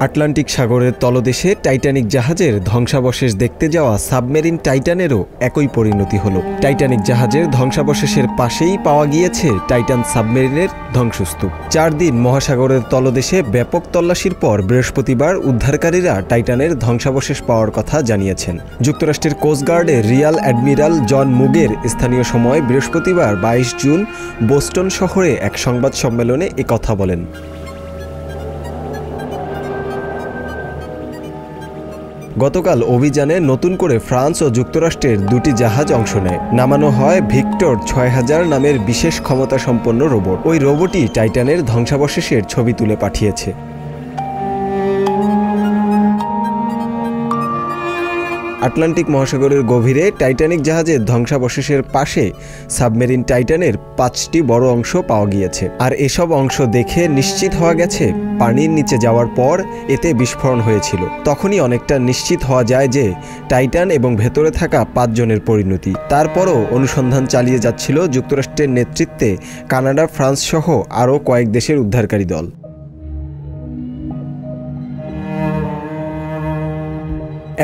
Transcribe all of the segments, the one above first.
Atlantic সাগরের তলদেশে Titanic জাহাজের ধ্বংসাবশেষ দেখতে যাওয়া সাবমেরিন টাইটানেরও একই পরিণতি হলো। টাইটানিক জাহাজের ধ্বংসাবশেষের পাশেই পাওয়া গিয়েছে টাইটান সাবমেরিনের ধ্বংসস্তূপ। 4 দিন মহাসাগরের তলদেশে ব্যাপক তল্লাশির পর বৃহস্পতিবার উদ্ধারকারীরা টাইটানের ধ্বংসাবশেষ পাওয়ার কথা জানিয়েছেন। যুক্তরাষ্ট্রের কোস্টগার্ডের রিয়ার অ্যাডমিরাল জন মুগের স্থানীয় সময় বৃহস্পতিবার 22 জুন বোস্টন শহরে এক সংবাদ সম্মেলনে একথা বলেন। গতকাল অভিযানে নতুন করে ফ্রান্স ও যুক্তরাষ্ট্রের 2টি জাহাজ অংশ নেয়। নামানো হয় ভিক্টর 6000 নামের বিশেষ ক্ষমতাসম্পন্ন রোবট। ওই রোবটই টাইটানের ধ্বংসাবশেষের ছবি তুলে পাঠিয়েছে। আটলান্টিক মহাসাগরের গভীরে টাইটানিক জাহাজের ধ্বংসাবশেষের পাশে সাবমেরিন টাইটানের 5টি বড় অংশ পাওয়া গিয়েছে। আর এসব অংশ দেখে নিশ্চিত হওয়া গেছে পানির নিচে যাওয়ার পর এতে বিস্ফোরণ হয়েছিল। তখনই অনেকটা নিশ্চিত হওয়া যায় যে টাইটান এবং ভেতরে থাকা 5 জনের পরিণতি। তারপরও অনুসন্ধান চালিয়ে যাচ্ছিল যুক্তরাষ্ট্রের নেতৃত্বে কানাডা, ফ্রান্স সহ আরও কয়েক দেশের উদ্ধারকারী দল।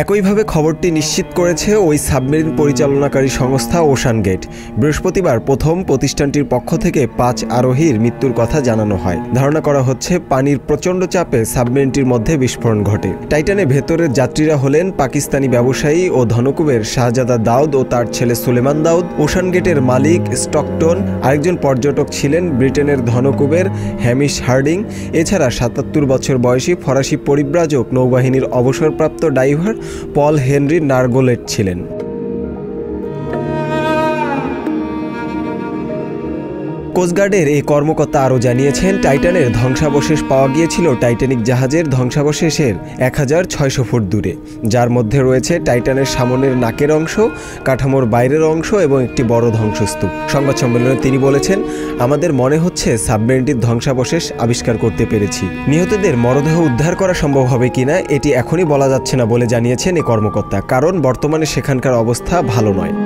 একইভাবে খবরটি নিশ্চিত করেছে ওই সাবমেরিন পরিচালনাকারী সংস্থা ওশান গেট। বৃহস্পতিবার প্রথম প্রতিষ্ঠানটির পক্ষ থেকে 5 আরোহীর মৃত্যুর কথা জানানো হয়। ধারণা করা হচ্ছে পানির প্রচণ্ড চাপে সাবমেরিনটির মধ্যে বিস্ফোরণ ঘটে। টাইটানে ভেতরের যাত্রীরা হলেন পাকিস্তানি ব্যবসায়ী ও ধনকুবের শাহজাদা দাউদ ও তার ছেলে সুলেমান দাউদ। ওশান গেটের মালিক স্টকটন। আরেকজন পর্যটক ছিলেন ব্রিটেনের ধনকুবের হ্যামিশ হার্ডিং। এছাড়া 77 বছর বয়সী ফরাসি পরিব্রাজক নৌবাহিনীর অবসরপ্রাপ্ত ডাইভার পল হেনরি নার্গোলেট ছিলেন। কোস্টগার্ডের এই কর্মকর্তা আরও জানিয়েছেন, টাইটানের ধ্বংসাবশেষ পাওয়া গিয়েছিল টাইটানিক জাহাজের ধ্বংসাবশেষের 1600 ফুট দূরে, যার মধ্যে রয়েছে টাইটানের সামনের নাকের অংশ, কাঠামোর বাইরের অংশ এবং একটি বড় ধ্বংসস্তূপ। সংবাদ সম্মেলনে তিনি বলেছেন, আমাদের মনে হচ্ছে সাবমেরিনটির ধ্বংসাবশেষ আবিষ্কার করতে পেরেছি। নিহতদের মরদেহ উদ্ধার করা সম্ভব হবে কিনা এটি এখনই বলা যাচ্ছে না বলে জানিয়েছেন এই কর্মকর্তা, কারণ বর্তমানে সেখানকার অবস্থা ভালো নয়।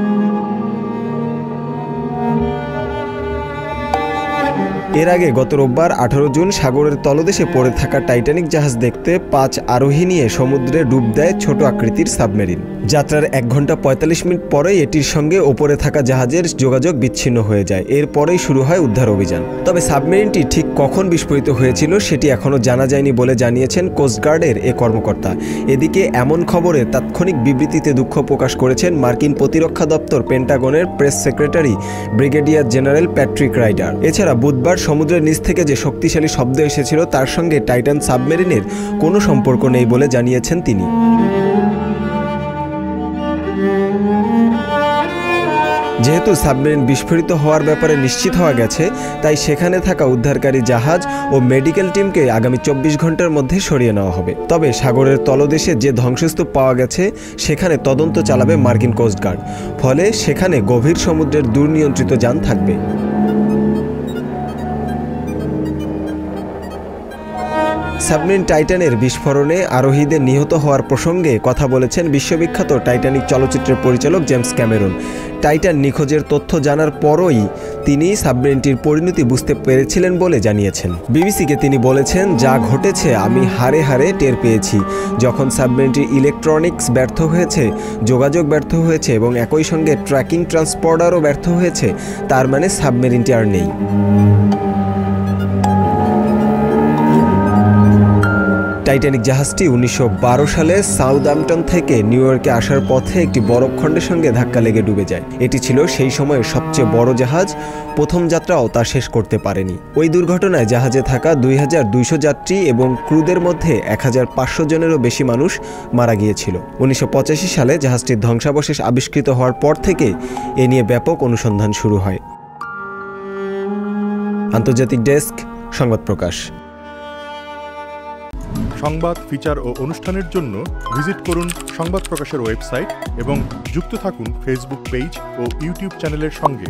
এর আগে গত রোববার 18 জুন সাগরের তলদেশে পড়ে থাকা টাইটানিক জাহাজ দেখতে 5 আরোহী নিয়ে সমুদ্রে ডুব দেয় ছোট আকৃতির সাবমেরিন। যাত্রার 1 ঘন্টা 45 মিনিট পরেই এটির সঙ্গে ওপরে থাকা জাহাজের যোগাযোগ বিচ্ছিন্ন হয়ে যায়। এরপরেই শুরু হয় উদ্ধার অভিযান। তবে সাবমেরিনটি ঠিক কখন বিস্ফোরিত হয়েছিল সেটি এখনও জানা যায়নি বলে জানিয়েছেন কোস্টগার্ডের এ কর্মকর্তা। এদিকে এমন খবরে তাৎক্ষণিক বিবৃতিতে দুঃখ প্রকাশ করেছেন মার্কিন প্রতিরক্ষা দপ্তর পেন্টাগনের press secretary brigadier general Patrick Ryder. এছাড়া বুধবার সমুদ্রের নিচ থেকে যে শক্তিশালী শব্দ এসেছিল তার সঙ্গে টাইটান সাবমেরিনের কোনো সম্পর্ক নেই বলে জানিয়েছেন তিনি। যেহেতু সাবমেরিন বিস্ফোরিত হওয়ার ব্যাপারে নিশ্চিত হওয়া গেছে, তাই সেখানে থাকা উদ্ধারকারী জাহাজ ও মেডিকেল টিমকে আগামী 24 ঘন্টার মধ্যে সরিয়ে নেওয়া হবে। তবে সাগরের তলদেশে যে ধ্বংসস্তূপ পাওয়া গেছে সেখানে তদন্ত চালাবে মার্কিন কোস্টগার্ড, ফলে সেখানে গভীর সমুদ্রের দুর্নিয়ন্ত্রিত যান থাকবে। সাবমেরিন টাইটানের বিস্ফোরণে আরোহীদের নিহত হওয়ার প্রসঙ্গে কথা বলেছেন বিশ্ববিখ্যাত টাইটানিক চলচ্চিত্রের পরিচালক জেমস ক্যামেরন। টাইটান নিখোঁজের তথ্য জানার পরই তিনি সাবমেরিনটির পরিণতি বুঝতে পেরেছিলেন বলে জানিয়েছেন। বিবিসিকে তিনি বলেছেন, যা ঘটেছে আমি হাড়ে হাড়ে টের পেয়েছি। যখন সাবমেরিনটির ইলেকট্রনিক্স ব্যর্থ হয়েছে, যোগাযোগ ব্যর্থ হয়েছে এবং একই সঙ্গে ট্র্যাকিং ট্রান্সপন্ডারও ব্যর্থ হয়েছে, তার মানে সাবমেরিনটি আর নেই। টাইটানিক জাহাজটি 1912 সালে সাউদাম্পটন থেকে নিউ ইয়র্কে আসার পথে একটি বরফখণ্ডের সঙ্গে ধাক্কা লেগে ডুবে যায়। এটি ছিল সেই সময়ের সবচেয়ে বড় জাহাজ। প্রথম যাত্রাও তা শেষ করতে পারেনি। ওই দুর্ঘটনায় জাহাজে থাকা 2200 যাত্রী এবং ক্রুদের মধ্যে 1500 জনেরও বেশি মানুষ মারা গিয়েছিল। 1985 সালে জাহাজটির ধ্বংসাবশেষ আবিষ্কৃত হওয়ার পর থেকে এ নিয়ে ব্যাপক অনুসন্ধান শুরু হয়। আন্তর্জাতিক ডেস্ক, সংবাদ প্রকাশ। সংবাদ, ফিচার ও অনুষ্ঠানের জন্য ভিজিট করুন সংবাদ প্রকাশের ওয়েবসাইট এবং যুক্ত থাকুন ফেসবুক পেজ ও ইউটিউব চ্যানেলের সঙ্গে।